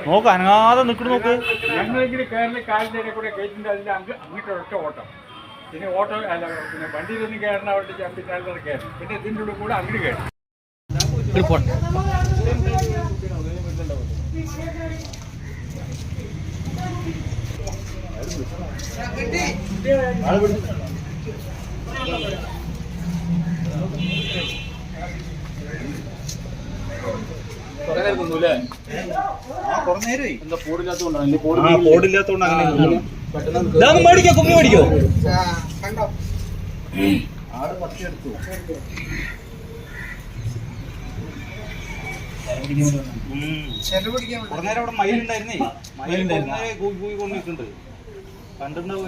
നോക്ക് അനങ്ങാതെ നിൽക്കണ നോക്ക്. ഞങ്ങളെങ്കിലും കയറിന് കാലിൻ്റെ കൂടെ കയറ്റിൻ്റെ അതിൻ്റെ അങ്ങോട്ട് ഒറ്റ ഓട്ടം. പിന്നെ ഓട്ടോ അല്ല, പിന്നെ വണ്ടിയിലൊന്നും കയറണം, അവിടെ പിന്നെ അതിലൊന്നും കയറണം. പിന്നെ ഇതിൻ്റെ ഉള്ളിൽ കൂടെ അങ്ങോട്ട് കയറും. പോടില്ലാത്തോണ്ട് അങ്ങനെ മേടിക്കോ, കുമ്മി മേടിക്കോ. കുറേ നേരം അവിടെ മയിലുണ്ടായിരുന്നേ, മയിലുണ്ടായിരുന്നു കൂയി കൊണ്ട് നിൽക്കുന്നുണ്ട്. കണ്ടിട്ടുണ്ടാവും.